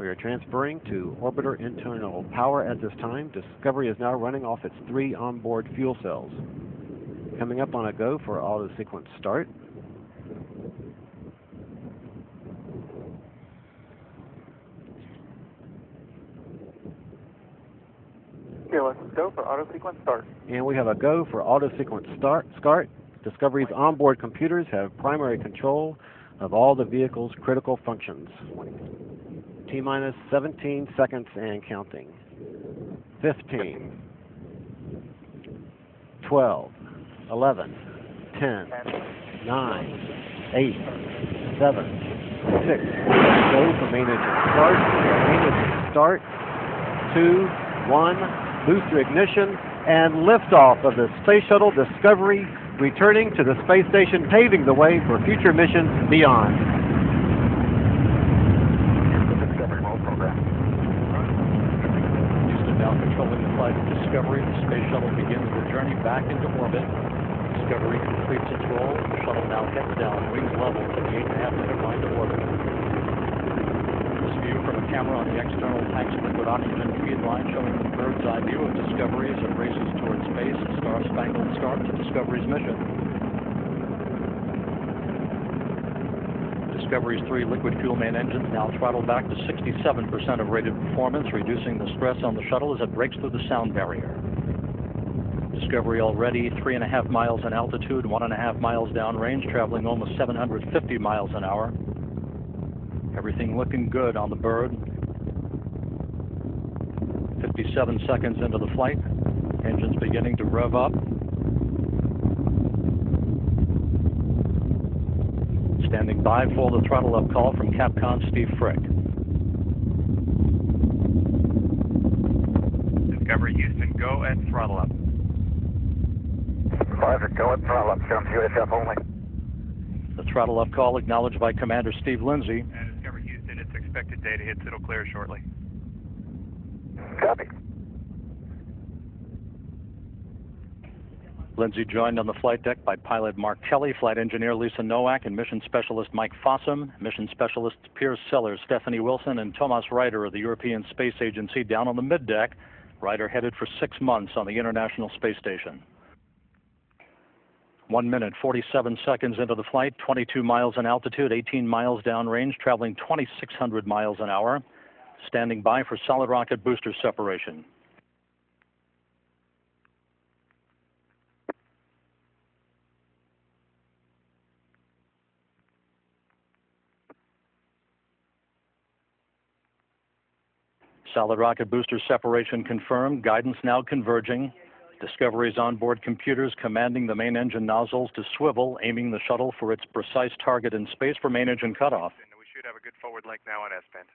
We are transferring to orbiter internal power at this time. Discovery is now running off its 3 onboard fuel cells. Coming up on a go for auto sequence start. Okay, let's go for auto sequence start. And we have a go for auto sequence start. Discovery's onboard computers have primary control of all the vehicle's critical functions. T-minus 17 seconds and counting. 15, 12, 11, 10, 9, 8, 7, 6. Go for main engine start. Main engine start. 2, 1. Booster ignition and liftoff of the Space Shuttle Discovery, returning to the space station, paving the way for future missions beyond. The Discovery roll program. Houston now controlling the flight of Discovery. The Space Shuttle begins the journey back into orbit. Discovery completes its roll. The shuttle now heads down, wings level to the 8.5-minute line to orbit. This view from a camera on the external tank's liquid oxygen feed line showing the bird's eye view of Discovery as it races towards space, a star-spangled start to Discovery's mission. Discovery's 3 liquid fuel main engines now throttle back to 67% of rated performance, reducing the stress on the shuttle as it breaks through the sound barrier. Discovery already 3.5 miles in altitude, 1.5 miles downrange, traveling almost 750 miles an hour. Everything looking good on the bird. 57 seconds into the flight, engines beginning to rev up. Standing by for the throttle up call from Capcom Steve Frick. Discovery Houston, go at throttle up. Roger, go at throttle up. Show them UHF only. The throttle up call acknowledged by Commander Steve Lindsay. And Discovery Houston, it's expected data hits. It'll clear shortly. Copy. Lindsay joined on the flight deck by pilot Mark Kelly, flight engineer Lisa Nowak, and mission specialist Mike Fossum, mission specialists Piers Sellers, Stephanie Wilson, and Thomas Ryder of the European Space Agency down on the middeck. Ryder headed for 6 months on the International Space Station. 1 minute, 47 seconds into the flight, 22 miles in altitude, 18 miles downrange, traveling 2,600 miles an hour. Standing by for solid rocket booster separation. Solid rocket booster separation confirmed. Guidance now converging. Discovery's onboard computers commanding the main engine nozzles to swivel, aiming the shuttle for its precise target in space for main engine cutoff. We should have a good forward link now on S-band.